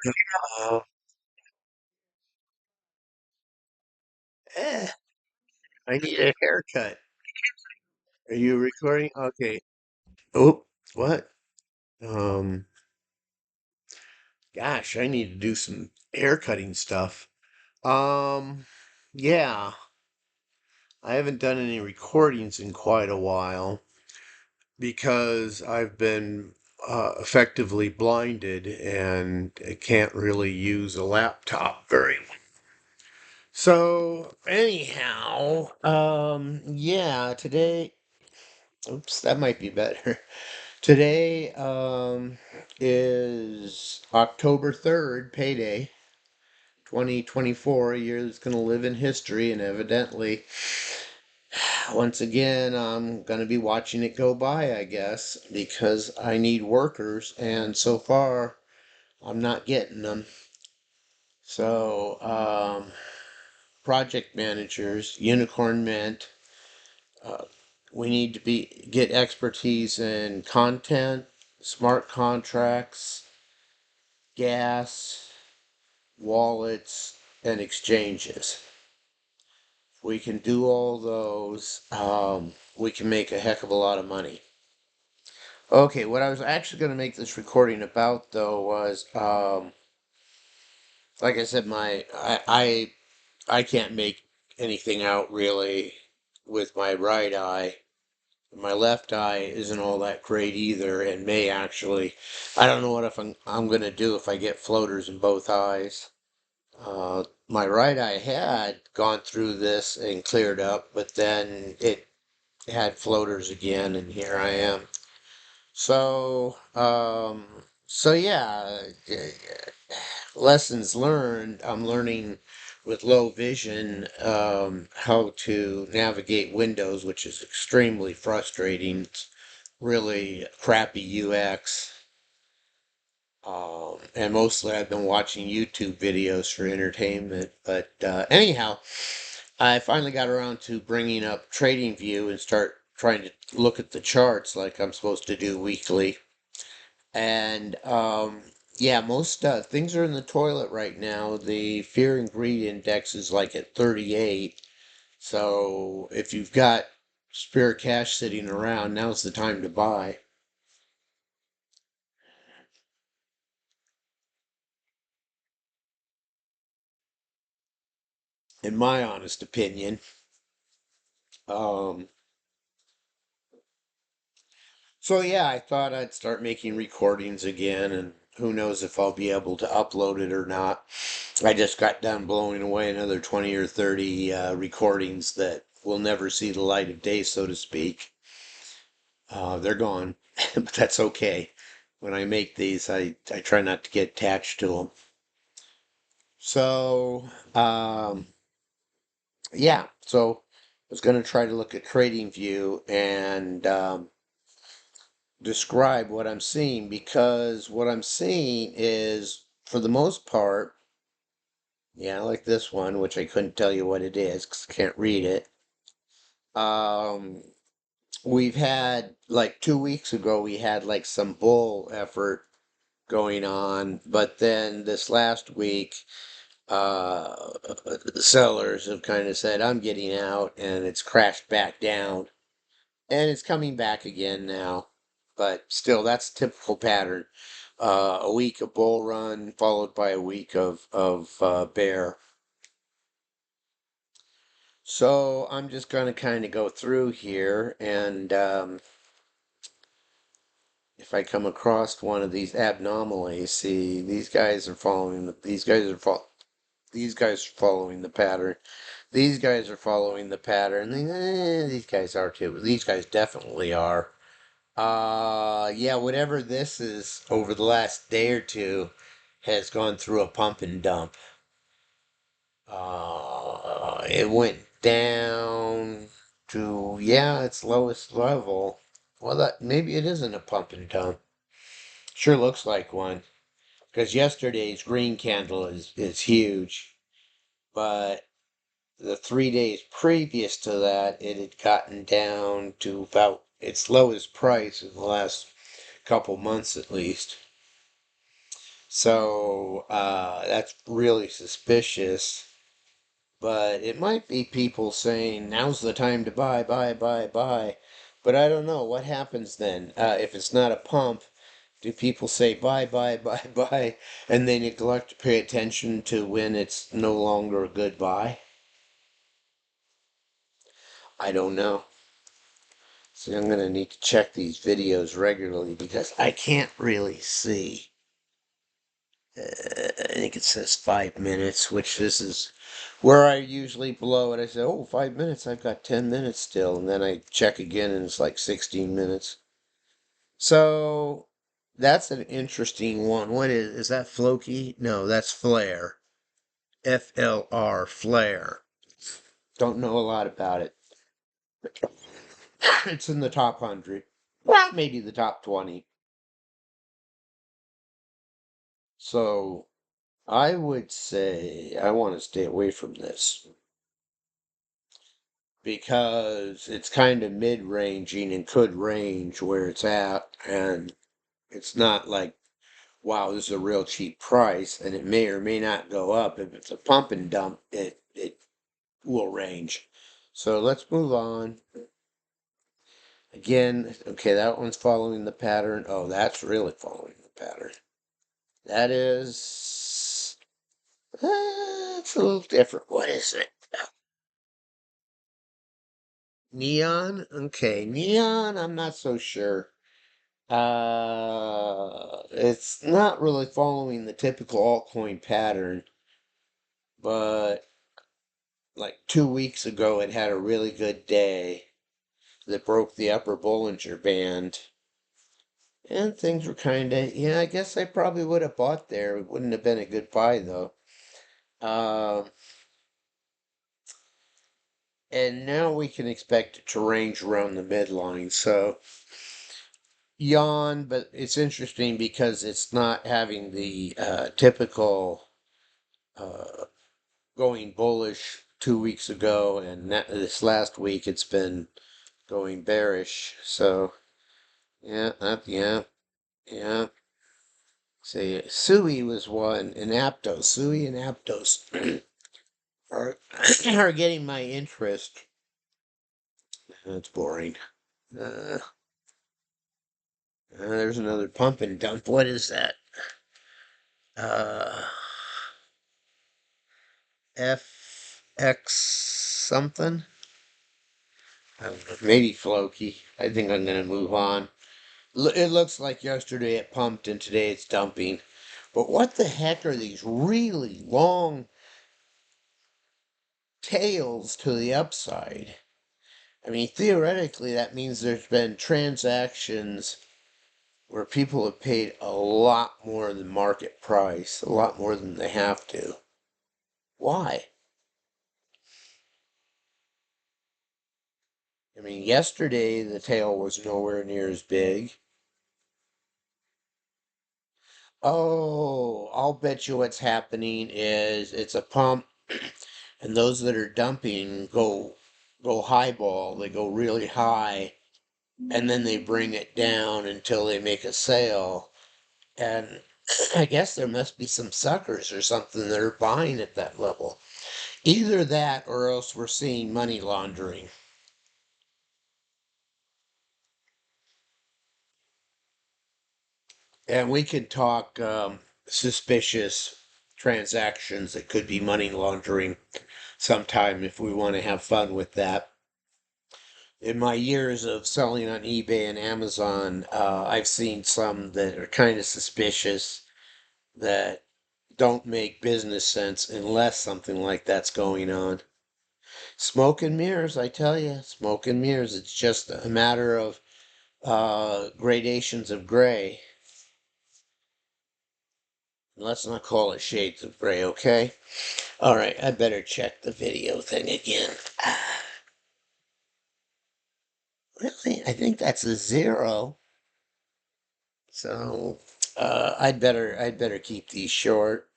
Uh, eh, I need a haircut. Are you recording? Okay. Oh, what? Um, Gosh, I need to do some haircutting stuff. Um, yeah, I haven't done any recordings in quite a while because I've been effectively blinded and I can't really use a laptop very well. So, anyhow, yeah, today, oops, that might be better. Today is October 3rd, payday, 2024, a year that's going to live in history, and evidently, once again, I'm going to be watching it go by, I guess, because I need workers, and so far, I'm not getting them. So, project managers, Unicorn Mint, uh, we need to get expertise in content, smart contracts, gas, wallets, and exchanges. If we can do all those, we can make a heck of a lot of money. Okay, what I was actually going to make this recording about, though, was like I said, I can't make anything out really with my right eye. My left eye isn't all that great either, and may actually, I don't know what if I'm going to do if I get floaters in both eyes. My right eye had gone through this and cleared up, but then it had floaters again, and here I am. So yeah, lessons learned. I'm learning with low vision how to navigate Windows, which is extremely frustrating. It's really crappy UX. And mostly I've been watching YouTube videos for entertainment. But anyhow, I finally got around to bringing up TradingView and start trying to look at the charts like I'm supposed to do weekly. And yeah, most things are in the toilet right now. The fear and greed index is like at 38. So if you've got spare cash sitting around, now's the time to buy, in my honest opinion. Um, So yeah, I thought I'd start making recordings again, and who knows if I'll be able to upload it or not. I just got done blowing away another 20 or 30 recordings that will never see the light of day, so to speak. They're gone, but that's okay. When I make these, I try not to get attached to them. So, yeah, so I was going to try to look at TradingView and describe what I'm seeing, because what I'm seeing is, for the most part, yeah, like this one, which I couldn't tell you what it is because I can't read it. Um, we've had like 2 weeks ago, we had like some bull effort going on, but then this last week, the sellers have kind of said, I'm getting out, and it's crashed back down. And it's coming back again now. But still, that's a typical pattern. A week of bull run followed by a week of bear. So I'm just going to kind of go through here, and if I come across one of these abnormalities, see, these guys are following the pattern. These guys are following the pattern. These guys are too. These guys definitely are. Yeah, whatever this is over the last day or two has gone through a pump and dump. It went down to, yeah, its lowest level. Well, that maybe it isn't a pump and dump. Sure looks like one. Because yesterday's green candle is huge. But the 3 days previous to that, it had gotten down to about its lowest price in the last couple months at least. So that's really suspicious. But it might be people saying now's the time to buy, buy, buy, buy. But I don't know what happens then. If it's not a pump, do people say buy, buy, buy, buy, and they neglect to pay attention to when it's no longer a good buy? I don't know. So I'm going to need to check these videos regularly because I can't really see. I think it says 5 minutes, which this is where I usually blow it. I say, oh, 5 minutes, I've got 10 minutes still. And then I check again and it's like 16 minutes. So that's an interesting one. What is that Floki? No, that's Flare. FLR, Flare. Don't know a lot about it. It's in the top 100. Well, maybe the top 20. So I would say I want to stay away from this because it's kind of mid-ranging and could range where it's at, and it's not like, wow, this is a real cheap price, and it may or may not go up. If it's a pump and dump, it will range. So let's move on. Again, okay, that one's following the pattern. Oh, that's really following the pattern. That is, it's a little different. What is it? Neon? Okay, neon, I'm not so sure. It's not really following the typical altcoin pattern, but like 2 weeks ago, it had a really good day that broke the upper Bollinger Band, and things were kind of, yeah, I guess I probably would have bought there. It wouldn't have been a good buy though. Um, and now we can expect it to range around the midline. So yawn, but it's interesting because it's not having the typical uh, going bullish 2 weeks ago, and this last week it's been going bearish. So yeah, yeah. See, Sui was one, and Aptos, Sui and Aptos are are getting my interest. That's boring. Uh, there's another pump and dump. What is that? Uh, FX something? I don't know, maybe Floki. I think I'm going to move on. It looks like yesterday it pumped and today it's dumping. But what the heck are these really long tails to the upside? I mean, theoretically, that means there's been transactions where people have paid a lot more than market price, a lot more than they have to. Why? I mean, yesterday the tail was nowhere near as big. Oh, I'll bet you what's happening is it's a pump, and those that are dumping go highball. They go really high, and then they bring it down until they make a sale. And I guess there must be some suckers or something that are buying at that level. Either that, or else we're seeing money laundering. And we could talk suspicious transactions that could be money laundering sometime if we want to have fun with that. In my years of selling on eBay and Amazon, I've seen some that are kind of suspicious that don't make business sense unless something like that's going on. Smoke and mirrors, I tell you, smoke and mirrors. It's just a matter of gradations of gray. Let's not call it shades of gray, okay? All right, I better check the video thing again. Really? I think that's a 0. So I'd better keep these short.